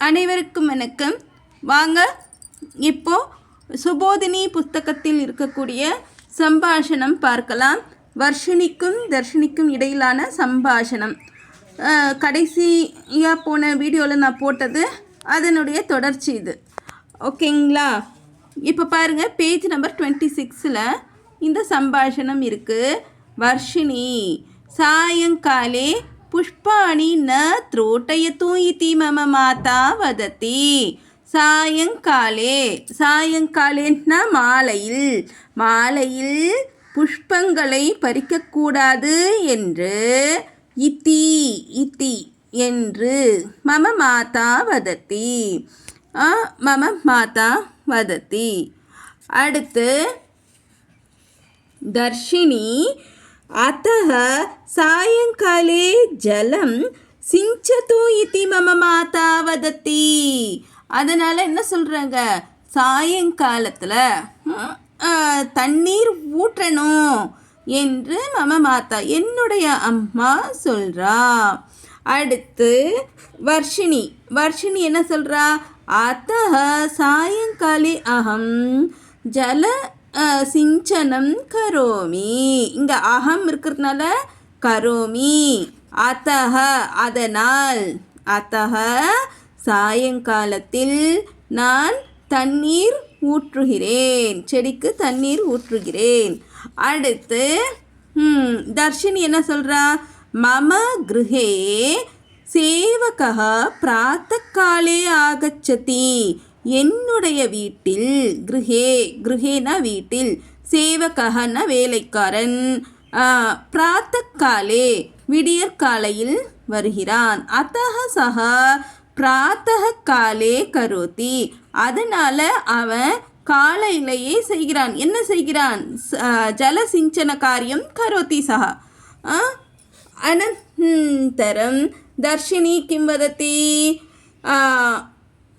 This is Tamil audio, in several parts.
அனைவருக்கும் வணக்கம். வாங்க இப்போ சுபோதினி புத்தகத்தில் இருக்கக்கூடிய சம்பாஷணம் பார்க்கலாம். வர்ஷினிக்கும் தர்ஷினிக்கும் இடையிலான சம்பாஷணம். கடைசியாக போன வீடியோவில் நான் போட்டது அதனுடைய தொடர்ச்சி இது. ஓகேங்களா? இப்போ பாருங்கள், பேஜ் நம்பர் 26 இந்த சம்பாஷணம் இருக்குது. வர்ஷினி சாயங்காலே புஷ்பாணி ந த்ரோட்டயத்து இதி மம மாதா வதத்தி. சாயங்காலே, சாயங்காலேன்னா மாலையில், மாலையில் புஷ்பங்களை பறிக்கக்கூடாது என்று, இத்தி இத்தி என்று மம மாதா வதத்தி, மம மாதா வதத்தி. அடுத்து தர்ஷினி அத்தः சாயங்காலே ஜலம் சிஞ்சது இதி மம மாதா வதத்தி. அதனால் என்ன சொல்கிறாங்க, சாயங்காலத்தில் தண்ணீர் ஊற்றணும் என்று மம மாதா என்னுடைய அம்மா சொல்கிறா. அடுத்து வர்ஷினி, வர்ஷினி என்ன சொல்கிறா, அத்தः சாயங்காலே அகம் ஜல சிஞ்சனம் கரோமி. இங்கே அகம் இருக்கிறதுனால கரோமி. அத்தஹ அதனால், அத்தஹ சாயங்காலத்தில் நான் தண்ணீர் ஊற்றுகிறேன், செடிக்கு தண்ணீர் ஊற்றுகிறேன். அடுத்து தர்ஷினி என்ன சொல்கிறா, மம கிருஹே சேவகः பிராத்தகாலே ஆகச்சதி. என்னுடைய வீட்டில், கிருஹே, கிருஹேனா வீட்டில், சேவகன்னா வேலைக்காரன், பிராத்தகாலே விடியற்காலையில் வருகிறான். அத்தஹ சஹ பிராத்தக காலே கரோதி. அதனால் அவன் காலையிலேயே செய்கிறான். என்ன செய்கிறான், ஜலசிஞ்சன காரியம் கரோதி சஹ. அனந்தரம் தர்ஷினி கிம் வதத்தி,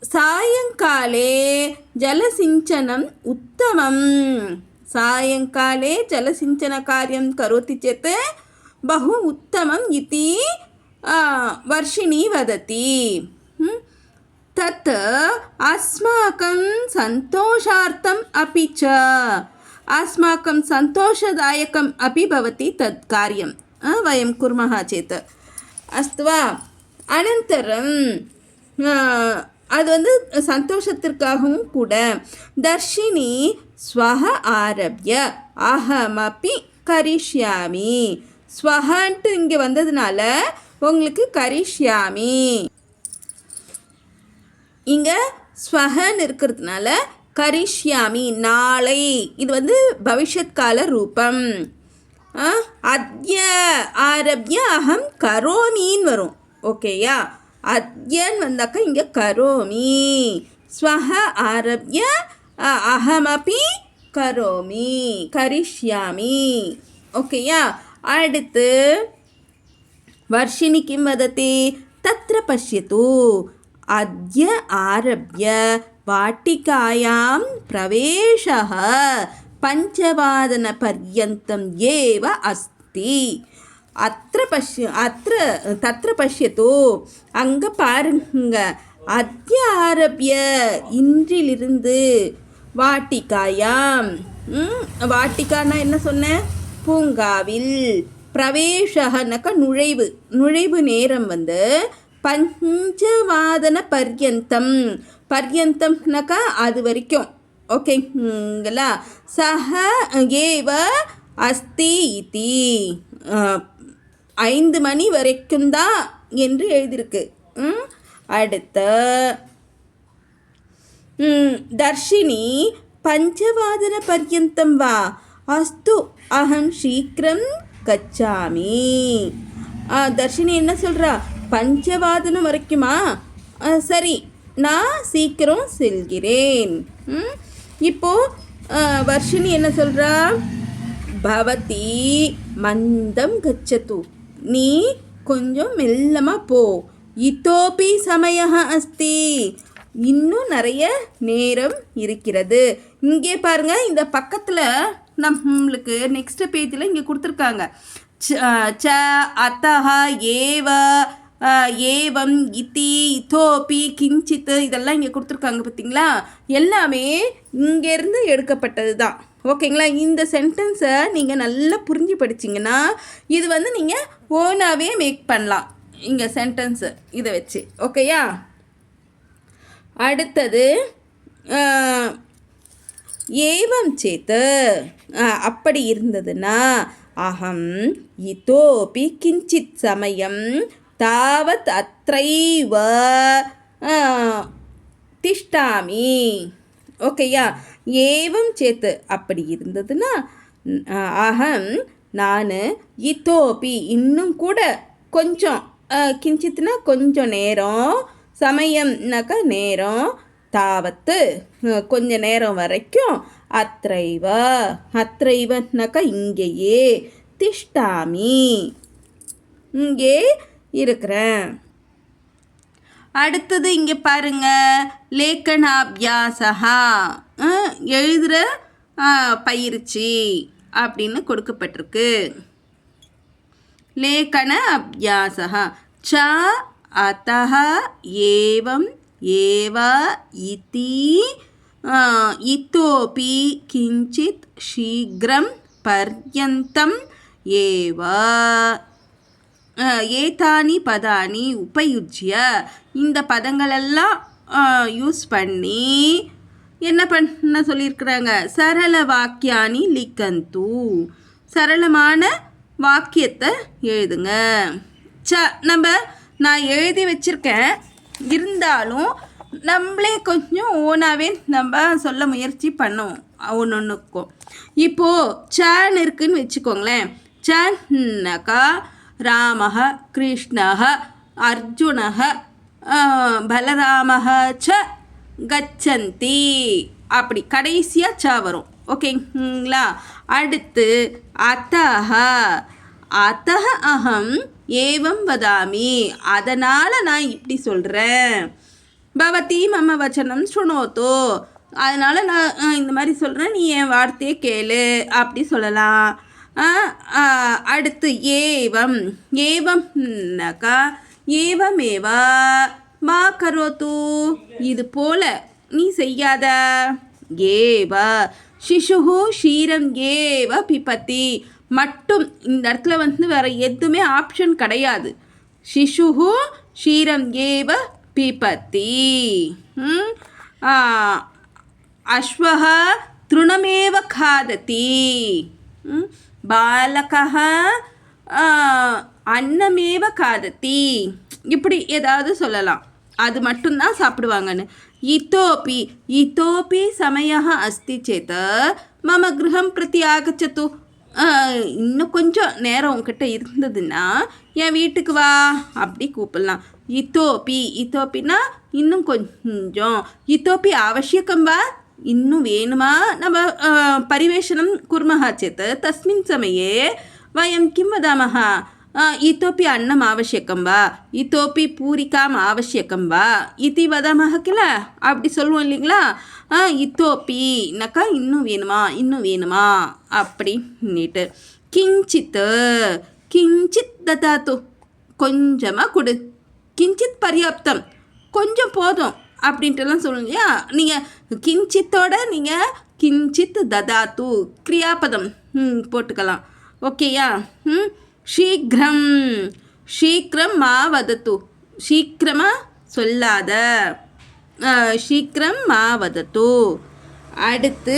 சாயங்காலே ஜலசிஞ்சனம் உத்தமம். சாயங்காலே ஜலசிஞ்சன காரியம் கரோति चेत् बहु उत्तमम् इति वर्षिणी वदति. तत् अस्माकं सन्तोषार्थम् अपि च अस्माकं सन्तोषदायकम् अपि भवति तत् कार्यं वयं कुर्मः चेत्. अस्तु वा? अनन्तरं அது சந்தோஷத்திற்காகவும் கூட. தர்ஷினி ஸ்வஹ ஆரப்ய அஹமபி கரிஷ்யாமி. ஸ்வஹன்ட்டு இங்கே வந்ததுனால உங்களுக்கு கரிஷ்யாமி, இங்கே ஸ்வஹன் இருக்கிறதுனால கரிஷ்யாமி நாளை. இது பவிஷ்யத் கால ரூபம். அத்ய ஆரப்ய அகம் கரோமின்னு வரும். ஓகேயா? அத்யன் வந்தாக்கா இங்கே கரோமி. ஸ்வஹ ஆரப்ய அஹமபி கரோமி, கரிஷ்யாமி. ஓகேயா? அடுத்து வர்ஷினி கிம் வதத்தி, தத்ர பஷ்யத்து அத்ய ஆரப்ய வாட்டிகாயாம் பிரவேஷः பஞ்சவாதன பர்யந்தம் ஏவ அஸ்தி. தத்ர பஷ்யத்து அங்கே பாருங்க. அத்ய ஆரப்ய இன்றிலிருந்து, வாட்டிகாயாம், வாட்டிகானா என்ன சொன்னேன், பூங்காவில், பிரவேஷகனாக்கா நுழைவு, நுழைவு நேரம் பஞ்சவாதன பர்யந்தம், பர்யந்தம்னாக்கா அது வரைக்கும். ஓகேங்களா? சஹ ஏவ அஸ்தி இதி 5 மணி வரைக்கும் தான் என்று எழுதியிருக்கு. அடுத்த தர்ஷினி பஞ்சவாதன பர்யந்தம் வா, அஸ்து அகம் சீக்கிரம் கச்சாமி. தர்ஷினி என்ன சொல்கிறா, பஞ்சவாதனம் வரைக்குமா, சரி நான் சீக்கிரம் செல்கிறேன். இப்போது வர்ஷினி என்ன சொல்கிறா, பவதி மந்தம் கச்சது, நீ கொஞ்சம் மெல்லமாக போ. இத்தோபி சமய அஸ்தி, இன்னும் நிறைய நேரம் இருக்கிறது. இங்கே பாருங்கள், இந்த பக்கத்தில் நம்மளுக்கு நெக்ஸ்ட் பேஜில் இங்கே கொடுத்துருக்காங்க. ச அத்தஹ ஏவ ஏவம் இதி இதோபி கிஞ்சித் இதெல்லாம் இங்கே கொடுத்துருக்காங்க பார்த்தீங்களா, எல்லாமே இங்கேருந்து எடுக்கப்பட்டது தான். ஓகேங்களா. இந்த சென்டென்ஸை நீங்கள் நல்லா புரிஞ்சு படிச்சிங்கன்னா இது வந்து நீங்கள் ஓனாகவே மேக் பண்ணலாம் இங்கே சென்டென்ஸு இதை வச்சு. ஓகேயா. அடுத்தது ஏவம் சேத்து அப்படி இருந்ததுன்னா அகம் இதோபி கிஞ்சித் சமயம் தாவத் அத்ரைவ திஷ்டாமி. ஓகேயா. ஏவம் சேத்து அப்படி இருந்ததுன்னா அகம் நான் இதோபி இன்னும் கூட கொஞ்சம், கிஞ்சித்னா கொஞ்சம் நேரம், சமயம்னாக்கா நேரம், தாவத்து கொஞ்ச நேரம் வரைக்கும், அத்ரைவனாக்கா இங்கேயே, திஷ்டாமி இங்கே இருக்கிறேன். அடுத்தது இங்கே பாருங்க, லேக்கனாபியாசா எழுதுகிற பயிற்சி அப்படின்னு கொடுக்கப்பட்டிருக்கு. லேக்கன அபியாசா ச அத்தஹ ஏவம் ஏவ இதி இத்தோபி கிஞ்சித் சீக்ரம் பர்யந்தம் ஏவ ஏதானி பதானி உபயுஜ்ய இந்த பதங்களெல்லாம் யூஸ் பண்ணி என்ன பண்ண சொல்லியிருக்கிறாங்க, சரள வாக்கியானி லிக்கந்து சரளமான வாக்கியத்தை எழுதுங்க. நான் எழுதி வச்சுருக்கேன், இருந்தாலும் நம்மளே கொஞ்சம் ஓனாகவே நம்ம சொல்ல முயற்சி பண்ணுவோம் ஒன்றுக்கும். இப்போது சான் இருக்குன்னு வச்சுக்கோங்களேன். சான்னாக்கா ராமः கிருஷ்ணः அர்ஜுனः பலராமः ச கச்சந்தி அப்படி கடைசியாக ச வரும். ஓகேங்களா. அடுத்து அத்தஹ அத்தஹ அகம் ஏவம் வதாமி அதனால் நான் இப்படி சொல்கிறேன். பவதி மம வச்சனம் சுணோத்தோ அதனால் நான் இந்த மாதிரி சொல்கிறேன், நீ என் வார்த்தையை கேளு அப்படி சொல்லலாம். அடுத்து ஏவம் ஏவம்னாக்கா ஏவமேவா மா கரோத்து இது போல நீ செய்யாத. ஏவ சிசுஹு ஷீரம் ஏவ பிபத்தி மட்டும் இந்த இடத்துல வந்து வேறு எதுவுமே ஆப்ஷன் கிடையாது. சிசுஹு ஷீரம் ஏவ பிபத்தி. அஸ்வஹ திருணமேவ காததி. பாலகः அன்னமேவ காததி இப்படி ஏதாவது சொல்லலாம், அது மட்டும்தான் சாப்பிடுவாங்கன்னு. இத்தோப்பி இத்தோப்பி சமயः அஸ்தி சேத் மம கிரகம் பிரதி ஆகச்சத்து இன்னும் கொஞ்சம் நேரம் உங்ககிட்ட இருந்ததுன்னா என் வீட்டுக்கு வா அப்படி கூப்பிடலாம். இத்தோப்பி இத்தோப்பின்னா இன்னும் கொஞ்சம், இத்தோப்பி அவசியக்கம் வா இன்னும் வேணுமா நம்ம பரிவேஷனம் குர்மஹ சேத் தஸ்மின் சமயே வயம் கிம் வதாமஹ इतोपि अन्नम् आवश्यकं वा इतोपि पूरिकाम् आवश्यकं वा इति वदामः किल அப்படி சொல்லுவோம் இல்லைங்களா. இத்தோப்பினாக்கா இன்னும் வேணுமா அப்படின்னுட்டு. கிஞ்சித் கிஞ்சித் ததாத்து கொஞ்சமாக கொடு, கிஞ்சித் பர்யாப்தம் கொஞ்சம் போதும் அப்படின்ட்டுலாம் சொல்லுங்க இல்லையா. நீங்கள் கிஞ்சித்தோட நீங்கள் கிஞ்சித் ததாத்து கிரியாபதம் போட்டுக்கலாம். ஓகேயா. சீக்கிரம் சீக்கிரம் மா வதத்து சீக்கிரமாக சொல்லாத, சீக்கிரம் மா வதத்து. அடுத்து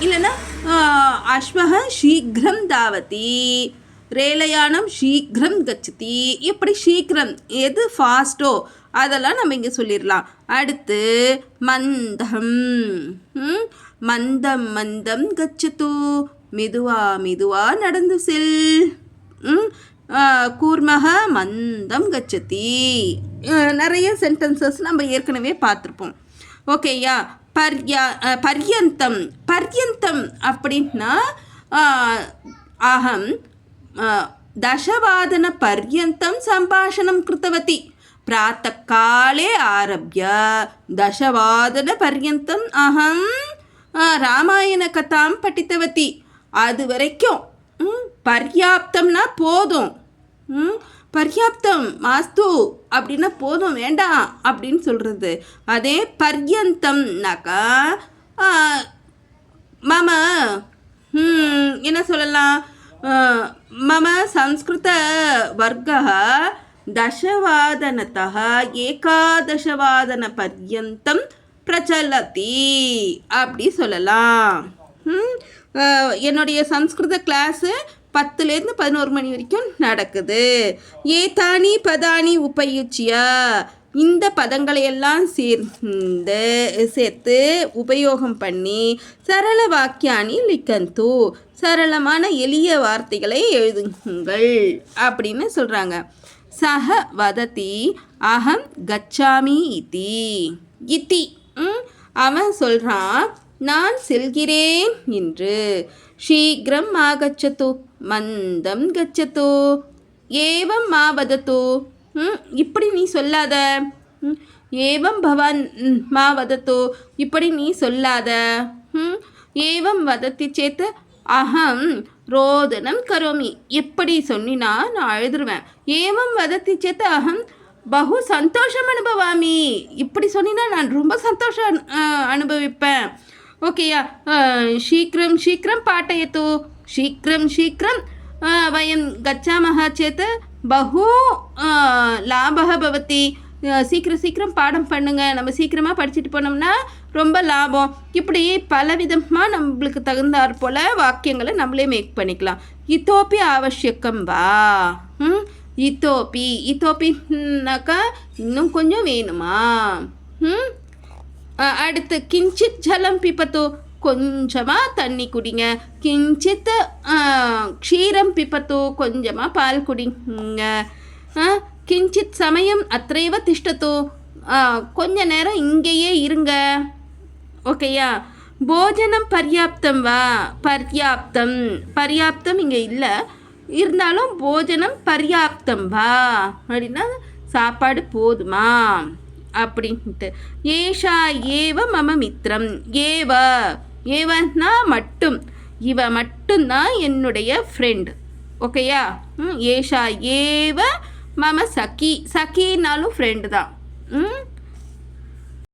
இல்லைன்னா அஸ்வஹ சீக்கிரம் தாவதி ரேலயானம் சீக்கிரம் கச்சதி இப்படி சீக்கிரம் எது ஃபாஸ்ட்டோ அதெல்லாம் நம்ம இங்கே சொல்லிடலாம். அடுத்து மந்தம் மந்தம் மந்தம் கச்சத்து மெதுவா நடந்து செல். கூர்மக மந்தம் கச்சதி நிறைய சென்டென்சஸ் நம்ம ஏற்கனவே பார்த்துருப்போம். ஓகேயா. பர்யந்தம் பர்யந்தம் அப்படின்னா அகம் தசவாதன பர்யந்தம் சம்பாஷணம் கிருத்தவதி प्रातःकाले आरभ्य दशवादनपर्यन्तम् अहं रामायणकथां पठितवती. அது வரைக்கும் பர்யாப்தம்னா போதும். பர்யாப்தம் மாஸ்து அப்படின்னா போதும் வேண்டாம் அப்படின்னு சொல்கிறது. அதே பர்யந்தம்னாக்கா மம என்ன சொல்லலாம், மம சம்ஸ்கிருத வர்க்கः தசவாதனத்தः ஏகாதசவாதன பர்யந்தம் பிரச்சலதி அப்படி சொல்லலாம். என்னுடைய சம்ஸ்கிருத கிளாஸு 10லேருந்து 11 மணி வரைக்கும் நடக்குது. ஏதானி பதானி உபயுச்சிய இந்த பதங்களையெல்லாம் சேர்த்து உபயோகம் பண்ணி சரள வாக்கியானி லிக்கந்து சரளமான எளிய வார்த்தைகளை எழுதுங்கள் அப்படின்னு சொல்கிறாங்க. சஹ வததி அகம் கச்சாமி இதி அவன் சொல்கிறான் நான் செல்கிறேன் என்று. சீக்கிரம் ஆகச்சது மந்தம் கச்சது ஏவம் மா வதத்து இப்படி நீ சொல்லாத. ஏவம் பவான் மா வதத்து இப்படி நீ சொல்லாத. ஏவம் வதத்தி சேத்து அகம் ரோதனம் கரோமி எப்படி சொன்னினா நான் அழுதுருவேன். ஏவம் வதத்தி சேத்து அகம் பகு சந்தோஷம் அனுபவாமி இப்படி சொன்னினா நான் ரொம்ப சந்தோஷம் அனுபவிப்பேன். ஓகேயா. சீக்கிரம் சீக்கிரம் பாட்டயத்து சீக்கிரம் சீக்கிரம் வயம் கச்சாமஹ சேத் பகு லாபக பவதி சீக்கிரம் சீக்கிரம் பாடம் பண்ணுங்க, நம்ம சீக்கிரமாக படிச்சுட்டு போனோம்னா ரொம்ப லாபம். இப்படி பலவிதமாக நம்மளுக்கு தகுந்தாற் போல் வாக்கியங்களை நம்மளே மேக் பண்ணிக்கலாம். இத்தோப்பி ஆவசியக்கம் வா இத்தோப்பினாக்கா இன்னும் கொஞ்சம் வேணுமா. அடுத்து கிஞ்சித் ஜலம் பிப்பத்து கொஞ்சமாக தண்ணி குடிங்க. கிஞ்சித் க்ஷீரம் பிப்பத்து கொஞ்சமாக பால் குடிங்க. கிஞ்சித் சமயம் அத்தைவ திஷ்டத்து கொஞ்ச நேரம் இங்கேயே இருங்க. ஓகேயா. போஜனம் பர்யாப்தம் வா பர்யாப்தம் இங்கே இல்லை, இருந்தாலும் போஜனம் பர்யாப்தம் வா அப்படின்னா சாப்பாடு போதுமா அப்படின்ட்டு. ஏஷா ஏவ மம மித்திரம் ஏவன்னா மட்டும், இவ மட்டும்தான் என்னுடைய ஃப்ரெண்டு. ஓகேயா. ஏஷா ஏவ மம சகினாலும் ஃப்ரெண்டு தான்.